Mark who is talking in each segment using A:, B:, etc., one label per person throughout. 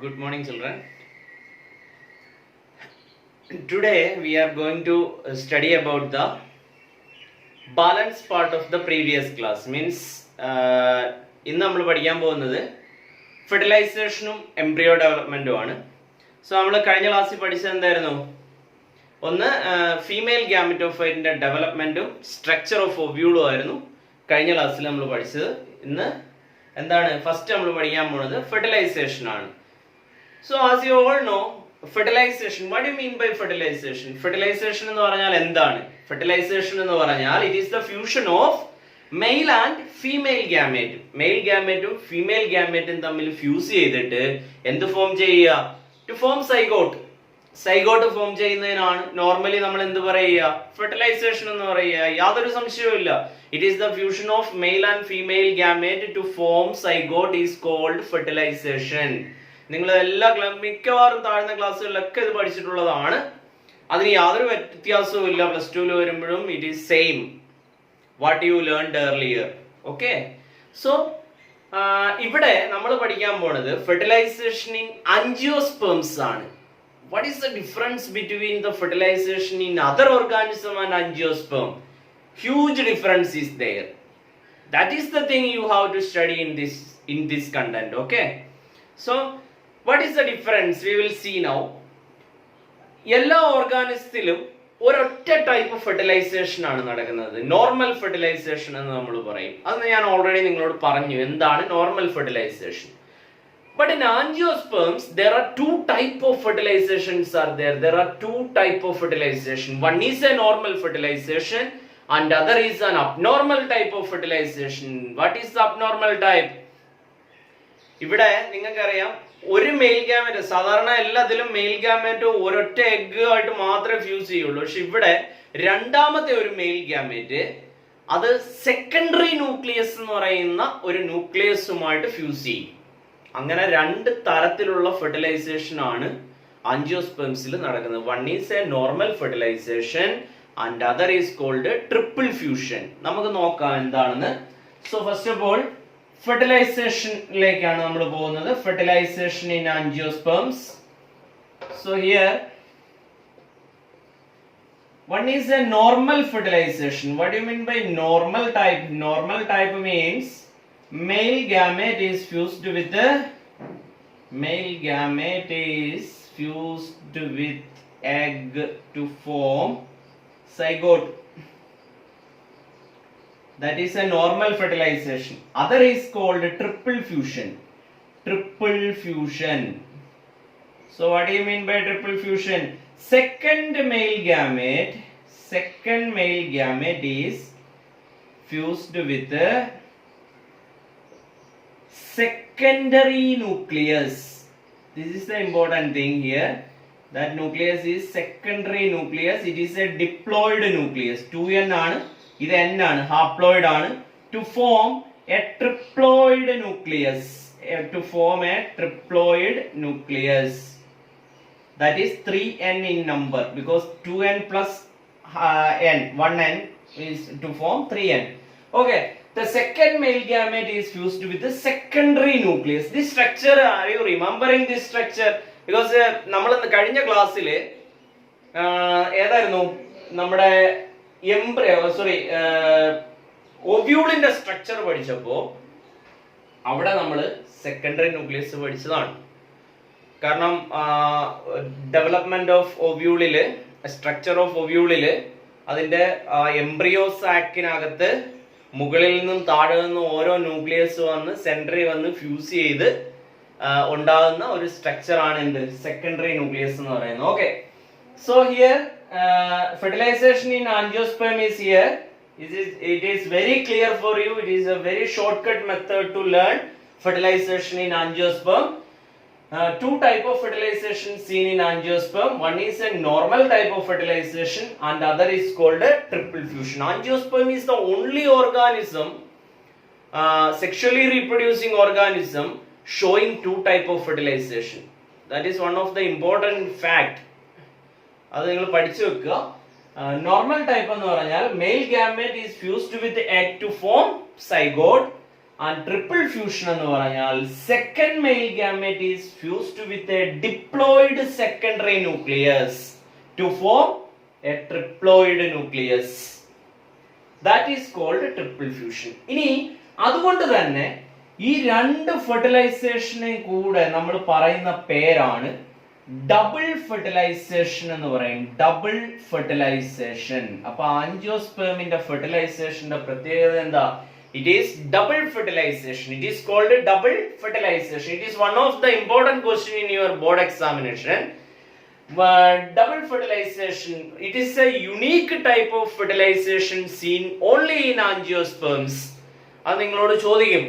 A: Good morning, children. Today we are going to study about the balance part of the previous class. Means ഇന്ന് നമ്മൾ പഠിക്കാൻ പോകുന്നത് ഫെർട്ടിലൈസേഷനും embryo ഡെവലപ്മെന്റും ആണ്. So നമ്മൾ കഴിഞ്ഞ ക്ലാസ്സിൽ പഠിച്ചത് എന്തായിരുന്നു? ഒന്ന് ഫീമെയിൽ ഗ്യാമറ്റോഫൈറ്റിന്റെ ഡെവലപ്മെന്റും സ്ട്രക്ചർ ഓഫ് ഒവ്യൂളും ആയിരുന്നു കഴിഞ്ഞ ക്ലാസ്സിൽ നമ്മൾ പഠിച്ചത്. ഇന്ന് എന്താണ് ഫസ്റ്റ് നമ്മൾ പഠിക്കാൻ പോകുന്നത് ഫെർട്ടിലൈസേഷൻ ആണ്. So as you all know, fertilization, what do you mean by fertilization? Fertilization എന്ന് പറഞ്ഞാൽ എന്താണ്? Fertilization എന്ന് പറഞ്ഞാൽ it is the fusion of male and female gamete. Male gamete ഉം female gamete ഉം തമ്മിൽ ഫ്യൂസ് ചെയ്തിട്ട് എന്ത് ഫോം ചെയ്യുക? To form zygote. Zygote form ചെയ്യുന്നതിനാണ് നോർമലി നമ്മൾ എന്ത് പറയുക? Fertilization എന്ന് പറയുക. യാതൊരു സംശയവും ഇല്ല. It is the fusion of male and female gamete to form zygote is called fertilization. നിങ്ങൾ എല്ലാ മിക്കവാറും താഴ്ന്ന ക്ലാസ്സുകളിലൊക്കെ ഇത് പഠിച്ചിട്ടുള്ളതാണ്. അതിന് യാതൊരു വ്യത്യാസവും ഇല്ല. പ്ലസ് ടുവിൽ വരുമ്പോഴും it is same what you learned earlier. Okay, so ഇവിടെ നമ്മൾ പഠിക്കാൻ പോണത് ഫെർട്ടിലൈസേഷൻ ഇൻ ആൻജിയോസ്പെർംസ് ആണ്. What is the difference between the fertilization in other organism and angiosperm? Huge difference is there. That is the thing you have to study in this content. Okay, so what is the difference? We will see now. എല്ലാ ഓർഗാനിസത്തിലും ഒരൊറ്റ type fertilisation ആണ് നടക്കുന്നത്. Normal fertilisation എന്ന് നമ്മൾ പറയും. അത് ഞാൻ already നിങ്ങളോട് പറഞ്ഞു എന്താണ് normal fertilization. But in angiosperms there are two type of fertilizations are there. There are two type of fertilization. One is a normal fertilization and other is an abnormal type of fertilization. What is the abnormal type? ഇവിടെ നിങ്ങൾക്കറിയാം ഒരു mail gamut, സാധാരണ എല്ലാത്തിലും mail gamut ഒരൊറ്റ egg ആയിട്ട് മാത്രമേ fuse ചെയ്യുള്ളൂ. പക്ഷെ ഇവിടെ രണ്ടാമത്തെ ഒരു മെയിൽ ഗാമറ്റ് അത് സെക്കൻഡറി ന്യൂക്ലിയസ് എന്ന് പറയുന്ന ഒരു ന്യൂക്ലിയസുമായിട്ട് ഫ്യൂസ് ചെയ്യും. അങ്ങനെ രണ്ട് തരത്തിലുള്ള ഫെർട്ടിലൈസേഷൻ ആണ് ആൻജിയോസ്പെർംസിൽ നടക്കുന്നത്. One is a normal fertilization and other is called triple fusion. നമുക്ക് നോക്കാം എന്താണെന്ന്. സോ ഫസ്റ്റ് ഓഫ് ഓൾ ഫെർട്ടിലൈസേഷനിലേക്കാണ് നമ്മൾ പോകുന്നത്. Fertilization in angiosperms. So here one is a normal fertilization. What do you mean by normal type? Normal type means male gamete is fused with egg to form zygote. That is a normal fertilization. Other is called triple fusion. Triple fusion. So what do you mean by triple fusion? Second male gamete is fused with a secondary nucleus. This is the important thing here. That nucleus is secondary nucleus. It is a diploid nucleus. 2n ആണ്, ഇത് n ആണ്, haploid ആണ്. To form a triploid nucleus. That is 3n in number because 2n plus n, 1n is to form 3n. Okay, the second male gamete is fused with the secondary nucleus. This structure, are you remembering this structure? Because നമ്മൾ കഴിഞ്ഞ ക്ലാസ്സിൽ ഏതായിരുന്നു നമ്മുടെ ഒവ്യൂളിന്റെ structure പഠിച്ചപ്പോ അവിടെ നമ്മൾ secondary nucleus പഠിച്ചതാണ്. കാരണം development of ഒവ്യൂളില്, structure of ഒവ്യൂളില് അതിന്റെ എംബ്രിയോ സാക്കിനകത്ത് മുകളിൽ നിന്നും താഴെ നിന്നും ഓരോ ന്യൂക്ലിയസ് വന്ന് സെൻട്രൽ വന്ന് ഫ്യൂസ് ചെയ്ത് ഉണ്ടാകുന്ന ഒരു സ്ട്രക്ചർ ആണ് എന്ത് സെക്കൻഡറി ന്യൂക്ലിയസ് എന്ന് പറയുന്നത്. Okay, so here fertilization in angiosperm is here. It is very clear for you. It is a very shortcut method to learn fertilization in angiosperm. Two type of fertilization seen in angiosperm. One is a normal type of fertilization and other is called a triple fusion. Angiosperm is the only organism, sexually reproducing organism showing two type of fertilization. That is one of the important fact. അത് നിങ്ങൾ പഠിച്ചു വെക്കുക. Normal type എന്ന് പറഞ്ഞാൽ male gamete is fused with egg to form zygote And triple fusion എന്ന് പറഞ്ഞാൽ second male gamete is fused with a diploid secondary nucleus to form a triploid nucleus. That is called triple fusion. ഇനി അതുകൊണ്ട് തന്നെ ഈ രണ്ട് ഫെർട്ടിലൈസേഷനെ കൂടെ നമ്മൾ പറയുന്ന പേരാണ് ഡബിൾ ഫെർട്ടിലൈസേഷൻ എന്ന് പറയും. Double fertilization. അപ്പൊ ആൻജിയോസ്പെർമിന്റെ ഫെർട്ടിലൈസേഷന്റെ പ്രത്യേകത എന്താ? It is double fertilization. It is called double fertilization. It is one of the important question in your board examination. Double fertilization. It is a unique type of fertilization seen only in angiosperms. അത് നിങ്ങളോട് ചോദിക്കും.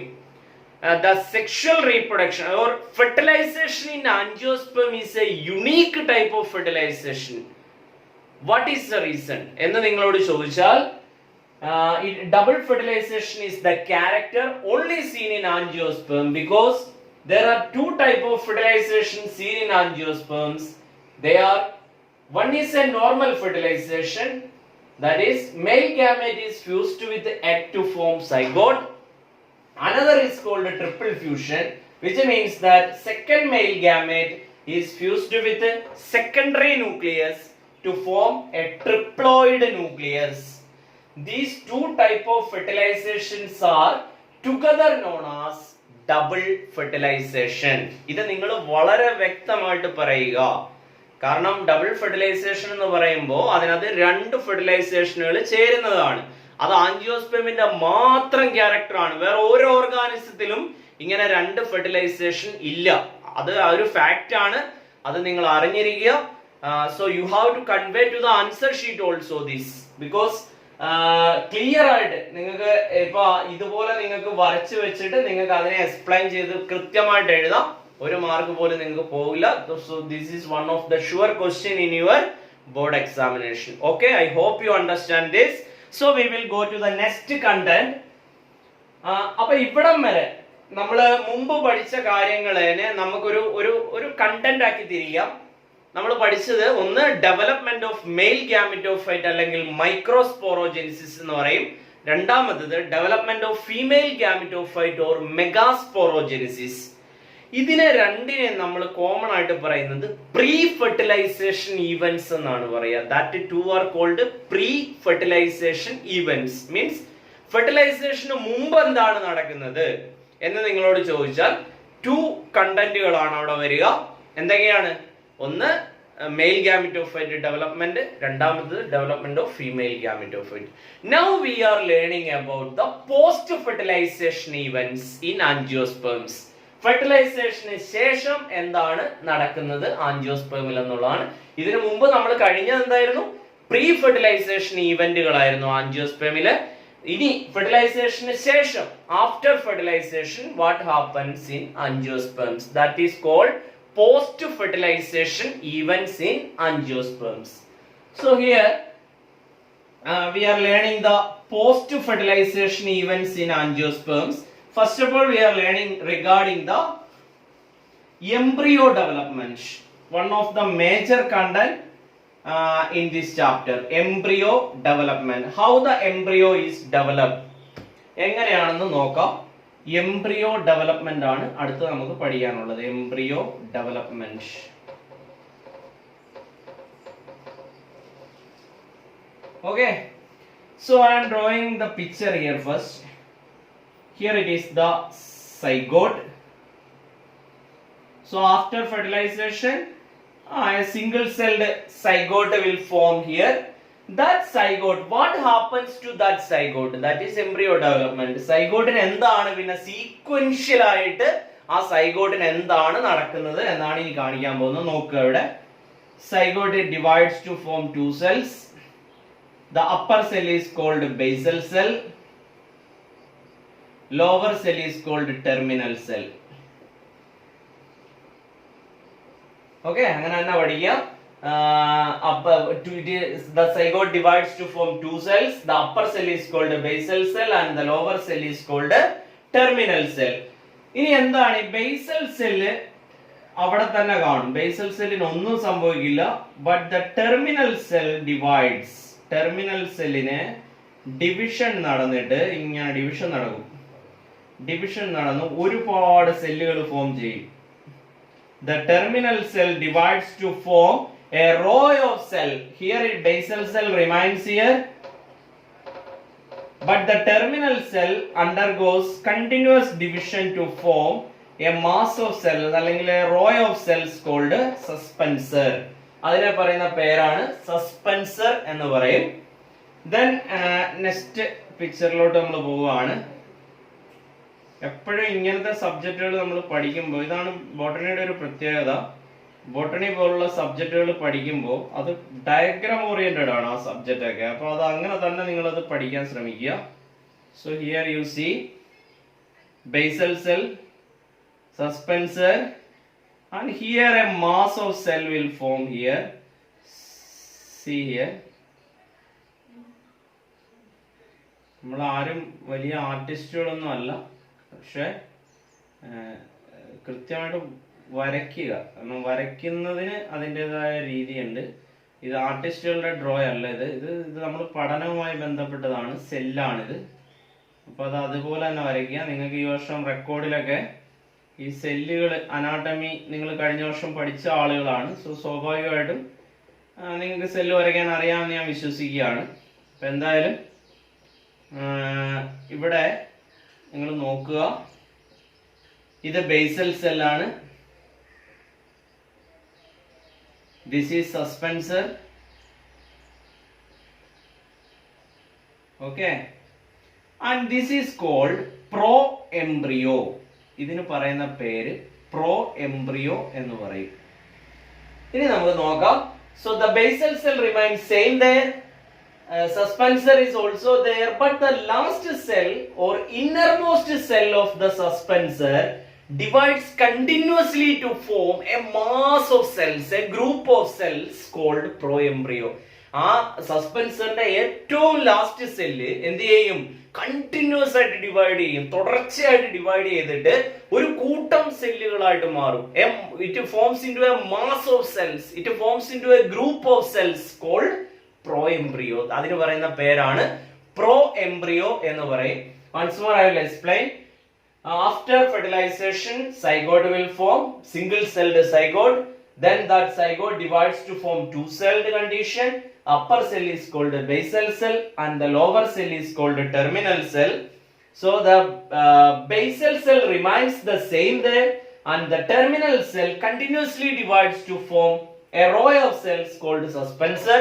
A: The sexual reproduction or fertilization in angiosperm is a unique type of fertilization. What is the reason? എന്ന് നിങ്ങളോട് ചോദിച്ചാൽ double fertilization is the character only seen in angiosperm because there are two type of fertilization seen in angiosperms. They are, one is a normal fertilization, that is male gamete is fused with the egg to form zygote. Another is called a triple fusion, which means that second male gamete is fused with a secondary nucleus to form a triploid nucleus. These two type of fertilizations are together known as double fertilization. ഇത് നിങ്ങൾ വളരെ വ്യക്തമായിട്ട് പറയുക. കാരണം double fertilization എന്ന് പറയുമ്പോൾ അതിനകത്ത് രണ്ട് ഫെർട്ടിലൈസേഷനുകൾ ചേരുന്നതാണ്. അത് ആൻജിയോസ്പെർമിന്റെ മാത്രം ക്യാരക്ടർ ആണ്. വേറെ ഓരോ ഓർഗാനിസത്തിലും ഇങ്ങനെ രണ്ട് ഫെർട്ടിലൈസേഷൻ ഇല്ല. അത് ഒരു ഫാക്റ്റ് ആണ്. അത് നിങ്ങൾ അറിഞ്ഞിരിക്കുക. So you have to convey to the answer sheet also this because clear ആയിട്ട് നിങ്ങൾക്ക് ഇപ്പൊ ഇതുപോലെ നിങ്ങൾക്ക് വരച്ചു വെച്ചിട്ട് നിങ്ങൾക്ക് അതിനെ എക്സ്പ്ലെയിൻ ചെയ്ത് കൃത്യമായിട്ട് എഴുതാം. ഒരു മാർക്ക് പോലും നിങ്ങൾക്ക് പോകില്ല. So this is one of the sure question in your board examination. Okay, I hope you understand this. So we will go to the next content. അപ്പൊ ഇവിടം വരെ നമ്മള് മുമ്പ് പഠിച്ച കാര്യങ്ങളെ നമുക്കൊരു ഒരു കണ്ടന്റ് ആക്കി തിരിക്കാം. നമ്മൾ പഠിച്ചത് ഒന്ന് ഡെവലപ്മെന്റ് ഓഫ് മെയിൽ ഗാമിറ്റോഫൈറ്റ് അല്ലെങ്കിൽ മൈക്രോസ്പോറോജെനിസിസ് എന്ന് പറയും. രണ്ടാമത്തത് development of female gametophyte or megasporogenesis. ഇതിനെ രണ്ടിനെ നമ്മൾ കോമൺ ആയിട്ട് പറയുന്നത് പ്രീ ഫെർട്ടിലൈസേഷൻ ഈവന്റ്സ് എന്നാണ് പറയുക. That two are called pre fertilization events. Means ഫെർട്ടിലൈസേഷന് മുമ്പ് എന്താണ് നടക്കുന്നത് എന്ന് നിങ്ങളോട് ചോദിച്ചാൽ ടു കണ്ടന്റുകളാണ് അവിടെ വരിക. എന്തൊക്കെയാണ്? ഒന്ന് മെയിൽ ഗാമിറ്റോഫൈറ്റ് ഡെവലപ്മെന്റ്, രണ്ടാമത് development of female gametophyte. Now we are learning about the post fertilization events in angiosperms. ഫെർട്ടിലൈസേഷന് ശേഷം എന്താണ് നടക്കുന്നത് ആൻജിയോസ്പെർമിൽ എന്നുള്ളതാണ്. ഇതിനു മുമ്പ് നമ്മൾ കഴിഞ്ഞത് എന്തായിരുന്നു? പ്രീ ഫെർട്ടിലൈസേഷൻ ഈവന്റുകളായിരുന്നു ആൻജിയോസ്പെർമില്. ഇനി ഫെർട്ടിലൈസേഷന് ശേഷം after fertilization what happens in angiosperms, that is called post fertilization events in angiosperms. So here we are learning the post fertilization events in angiosperms. First of all, we are learning regarding the embryo development, one of the major content in this chapter. Embryo development, how the embryo is developed എങ്ങനെയാണെന്ന് നോക്കാം. Embryo development ആണ് അടുത്ത് നമുക്ക് പഠിക്കാനുള്ളത്. Embryo development. Okay, so I am drawing the picture here first. Here it is the zygote. So after fertilization a single celled zygote will form here. That zygote, what happens to that zygote? That is embryo development. Zygote എന്താണ് പിന്നെ sequential ആയിട്ട് ആ സൈഗോട്ടിന് എന്താണ് നടക്കുന്നത് എന്നാണ് ഇനി കാണിക്കാൻ പോകുന്നത്. നോക്കുക ഇവിടെ. Zygote divides to form two cells. The upper cell is called basal cell. Lower cell is called terminal cell. Okay, അങ്ങനെ തന്നെ പഠിക്കാം. The zygote divides to form two cells. The upper cell is called a basal cell and the lower cell is called a terminal cell. ഇനി എന്താണ് ഈ basal cell? അവിടെ തന്നെ കാണും. Basal സെല്ലിന് ഒന്നും സംഭവിക്കില്ല. But the terminal cell divides. Terminal സെല്ലിന് ഡിവിഷൻ നടന്നിട്ട് ഇങ്ങനെ ഡിവിഷൻ നടക്കും. ഡിവിഷൻ നടന്നു ഒരുപാട് സെല്ലുകൾ ഫോം ചെയ്യും. The terminal cell divides to form a row of cell. Here basal cell remains here, but the terminal cell undergoes continuous division to form a mass of cells അല്ലെങ്കിൽ a row of cells called suspensor. അതിനെ പറയുന്ന പേരാണ് suspensor എന്ന് പറയും. Then next പിക്ചറിലോട്ട് നമ്മൾ പോവുകയാണ്. എപ്പോഴും ഇങ്ങനത്തെ സബ്ജക്റ്റുകൾ നമ്മൾ പഠിക്കുമ്പോൾ, ഇതാണ് ബോട്ടണിയുടെ ഒരു പ്രത്യേകത, ബോട്ടണി പോലുള്ള സബ്ജക്റ്റുകൾ പഠിക്കുമ്പോൾ അത് ഡയഗ്രാം ഓറിയന്റഡ് ആണ് ആ സബ്ജക്റ്റ് ഒക്കെ. അപ്പോൾ അത് അങ്ങനെ തന്നെ നിങ്ങളത് പഠിക്കാൻ ശ്രമിക്കുക. So here you see basal cell, suspensor, and here a mass of cell will form here. See here. നമ്മൾ ആരും വലിയ ആർട്ടിസ്റ്റുകളൊന്നും അല്ല, പക്ഷെ കൃത്യമായിട്ട് വരയ്ക്കുക. കാരണം വരയ്ക്കുന്നതിന് അതിൻ്റെതായ രീതിയുണ്ട്. ഇത് ആർട്ടിസ്റ്റുകളുടെ ഡ്രോ അല്ല, ഇത് നമ്മൾ പഠനവുമായി ബന്ധപ്പെട്ടതാണ്, സെല്ലാണിത്. അപ്പോൾ അത് അതുപോലെ തന്നെ വരയ്ക്കുക. നിങ്ങൾക്ക് ഈ വർഷം റെക്കോർഡിലൊക്കെ ഈ സെല്ലുകൾ അനാട്ടമി നിങ്ങൾ കഴിഞ്ഞ വർഷം പഠിച്ച ആളുകളാണ്. സോ സ്വാഭാവികമായിട്ടും നിങ്ങൾക്ക് സെല്ല് വരയ്ക്കാൻ അറിയാമെന്ന് ഞാൻ വിശ്വസിക്കുകയാണ്. അപ്പം എന്തായാലും ഇവിടെ നിങ്ങൾ നോക്കുക, ഇത് ബേസൽ സെല്ലാണ്, this is suspensor. Okay, and this is called pro embryo. ഇതിന് പറയുന്ന പേര് പ്രോ എംബ്രിയോ എന്ന് പറയും. ഇനി നമുക്ക് നോക്കാം. So the basal cell remains same there. Suspensor is also there, but the last cell or innermost cell of the suspensor divides continuously to form a mass of cells, a group of cells called proembryo. ആ സസ്പെൻസറിന്റെ ഏറ്റവും last cell എന്ത് ചെയ്യും? Continuous ആയിട്ട് divide ചെയ്യും, തുടർച്ചയായിട്ട് divide ചെയ്തിട്ട് ഒരു കൂട്ടം സെല്ലുകളായിട്ട് മാറും. It forms into a mass of cells, it forms into a group of cells called pro embryo. അതിന് പറയുന്ന പേരാണ് പ്രോ എംബ്രിയോ എന്ന് പറയും. Once more I will explain. After fertilization, zygote will form, single celled zygote. Then that zygote divides to form two celled condition. Upper cell is called a basal cell and the lower cell is called a terminal cell. So the basal cell remains the same there, and the terminal cell continuously divides to form a row of cells called suspensor.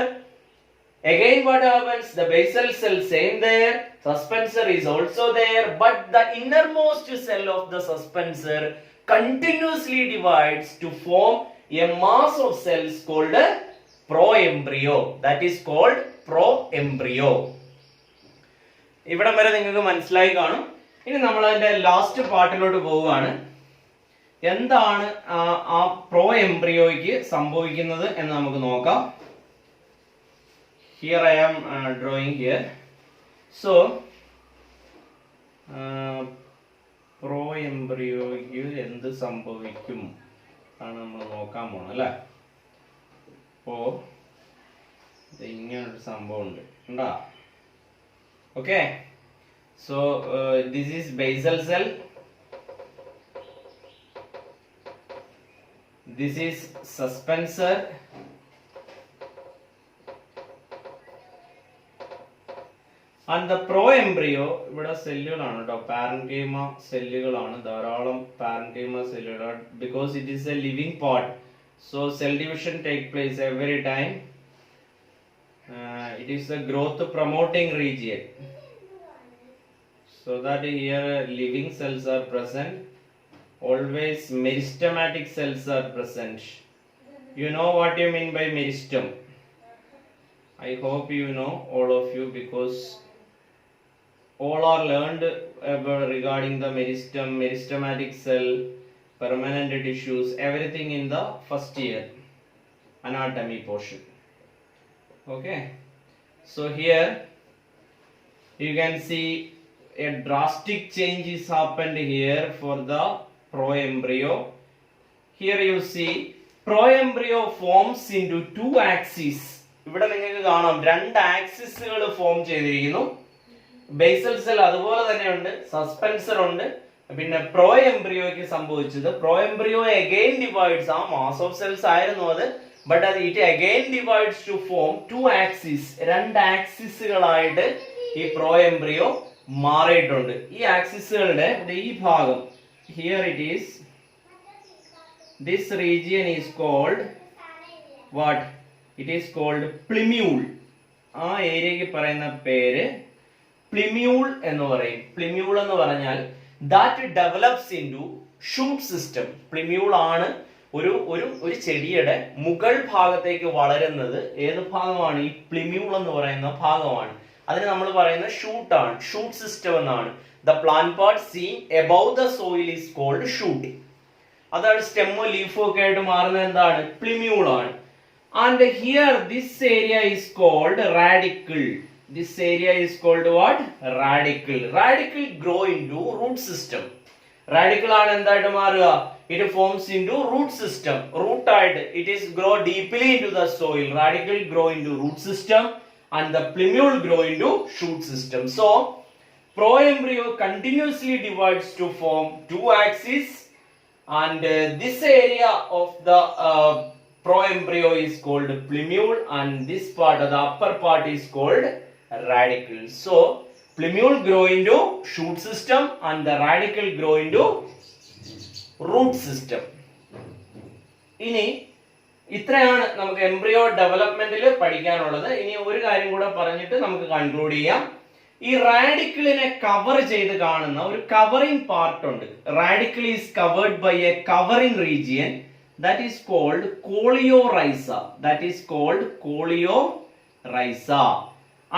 A: Again what happens? The basal cell same there, suspensor is also there, but the innermost cell of the suspensor continuously divides to form a mass of cells called a proembryo. That is called proembryo. ഇവിടം വരെ നിങ്ങൾക്ക് മനസ്സിലായി കാണും. ഇനി നമ്മൾ അതിന്റെ last പാർട്ടിലോട്ട് പോവുകയാണ്. എന്താണ് ആ പ്രോ എംബ്രിയോയ്ക്ക് സംഭവിക്കുന്നത് എന്ന് നമുക്ക് നോക്കാം. Here I am drawing here. So pro embryoയ്ക്ക് എന്ത് സംഭവിക്കും ആണ് നമ്മൾ നോക്കാൻ പോണം അല്ലേ. അപ്പോൾ ഇങ്ങനൊരു സംഭവം ഉണ്ട് ഉണ്ടാ. Okay, so this is basal cell, this is suspensor, and the proembryo. ഇവിടെ സെല്ലുകളാണ് കേട്ടോ, പാരൻകൈമ സെല്ലുകളാണ്, ധാരാളം പാരൻകൈമ സെല്ലുകൾ. because it is a living part, so cell division take place every time. It is the growth promoting region, so that here living cells are present. Always meristematic cells are present. You know what you mean by meristem? I hope you know, all of you, because all are learned about regarding the meristem, meristematic cell, permanent tissues, everything in the first year anatomy portion. Okay, so here you can see a drastic change is happened here for the proembryo. Here you see proembryo forms into two axes. ഇവിടെ നിങ്ങൾക്ക് കാണാം രണ്ട് ആക്സിസുകൾ form ചെയ്തിരിക്കുന്നു. Basal cell അതുപോലെ തന്നെ ഉണ്ട്, suspensor ഉണ്ട്, പിന്നെ പ്രോ എംബ്രിയോയ്ക്ക് സംഭവിച്ചത് പ്രോ എംബ്രിയോ അഗൈൻ ഡിവൈഡ്സ് ആ മാസ് ഓഫ് സെൽസ് ആയിരുന്നു അത്, ബട്ട് അത് it again divides to form two axis, രണ്ട് ആക്സിസുകളായിട്ട് ഈ പ്രോ എംബ്രിയോ മാറിയിട്ടുണ്ട്. ഈ ആക്സിസുകളുടെ ഈ ഭാഗം here it is, this region is called what? It is called plumule. ആ ഏരിയക്ക് പറയുന്ന പേര് പ്ലിമ്യൂൾ എന്ന് പറയും. പ്ലിമ്യൂൾ എന്ന് പറഞ്ഞാൽ that develops into shoot system. Plumule ആണ് ഒരു ചെടിയുടെ മുകൾ ഭാഗത്തേക്ക് വളരുന്നത്. ഏത് ഭാഗമാണ്? ഈ പ്ലിമ്യൂൾ എന്ന് പറയുന്ന ഭാഗമാണ്. അതിന് നമ്മൾ പറയുന്ന ഷൂട്ടാണ്, ഷൂട്ട് സിസ്റ്റം എന്നാണ്. The plant part seen above the soil is called shoot. അതാണ് സ്റ്റെമ്മോ ലീഫോ ഒക്കെ ആയിട്ട് മാറുന്നത് എന്താണ്? പ്ലിമ്യൂൾ ആണ്. And here this area is called radicle. This area is called what? Radicle. Radicle grow into root system. Radicle ആണ് എന്തായിട്ട് മാറുക? It forms into root system. Root ആയിട്ട് it is grow deeply into the soil. Radicle grow into root system and the plumule grow into shoot system. So proembryo continuously divides to form two axes, and this area of the proembryo is called plumule, and this part of the upper part is called radicle. So plumule grow into shoot system and the radicle grow into root system. ഇനി ഇത്രയാണ് നമുക്ക് embryo ഡെവലപ്മെന്റിൽ പഠിക്കാനുള്ളത്. ഇനി ഒരു കാര്യം കൂടെ പറഞ്ഞിട്ട് നമുക്ക് കൺക്ലൂഡ് ചെയ്യാം. ഈ റാഡിക്കിളിനെ കവർ ചെയ്ത് കാണുന്ന ഒരു കവറിംഗ് പാർട്ട് ഉണ്ട്. Radicle is covered by a covering region that is called coleorhiza. That is called coleorhiza.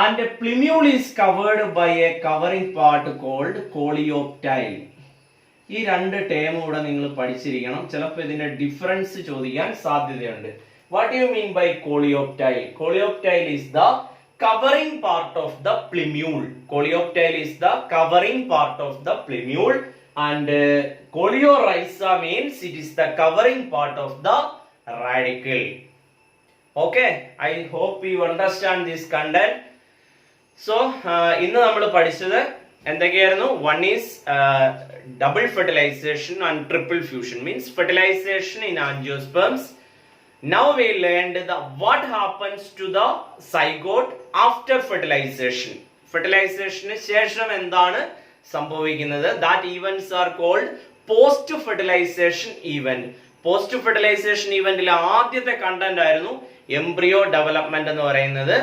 A: And a plumule is covered by a covering part called coleoptile. ഈ രണ്ട് ടേം കൂടെ നിങ്ങൾ പഠിച്ചിരിക്കണം. ചിലപ്പോൾ ഇതിന്റെ ഡിഫറൻസ് ചോദിക്കാൻ സാധ്യതയുണ്ട്. What do you mean by coleoptile? Coleoptile is the covering part of the plumule. Coleoptile is the covering part of the plumule, and coleorhiza means it is the covering part of the radicle. Okay, I hope you understand this content. So ഇന്ന് നമ്മൾ പഠിച്ചത് എന്തൊക്കെയായിരുന്നു? One is double fertilization and triple fusion, means fertilization in angiosperms. Now we learned what happens to the zygote after fertilization. Fertilization ശേഷം എന്താണ് സംഭവിക്കുന്നത്? That events are called post fertilization event. Post fertilization ഇവന്റിൽ ആദ്യത്തെ content ആയിരുന്നു embryo development എന്ന് പറയുന്നത്.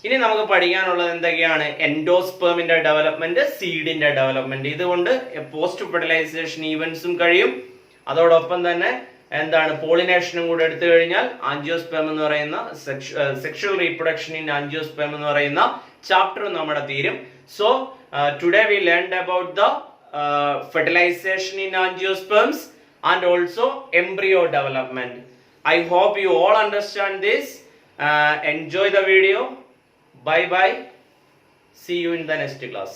A: ഇനി നമുക്ക് പഠിക്കാനുള്ളത് എന്തൊക്കെയാണ്? എൻഡോസ്പേമിന്റെ ഡെവലപ്മെന്റ്, സീഡിന്റെ ഡെവലപ്മെന്റ്. ഇതുകൊണ്ട് പോസ്റ്റ് ഫെർട്ടിലൈസേഷൻ ഈവന്റ്സും കഴിയും. അതോടൊപ്പം തന്നെ എന്താണ് പോളിനേഷനും കൂടെ എടുത്തു കഴിഞ്ഞാൽ ആൻജിയോസ്പേം എന്ന് പറയുന്ന സെക്ഷുവൽ റീപ്രൊഡക്ഷൻ ഇൻ ആൻജിയോസ്പേം എന്ന് പറയുന്ന ചാപ്റ്റർ നമ്മുടെ തീരും. So today we learned about the fertilization in angiosperms and also embryo development. I hope you all understand this. Enjoy the video. Bye bye. See you in the next class.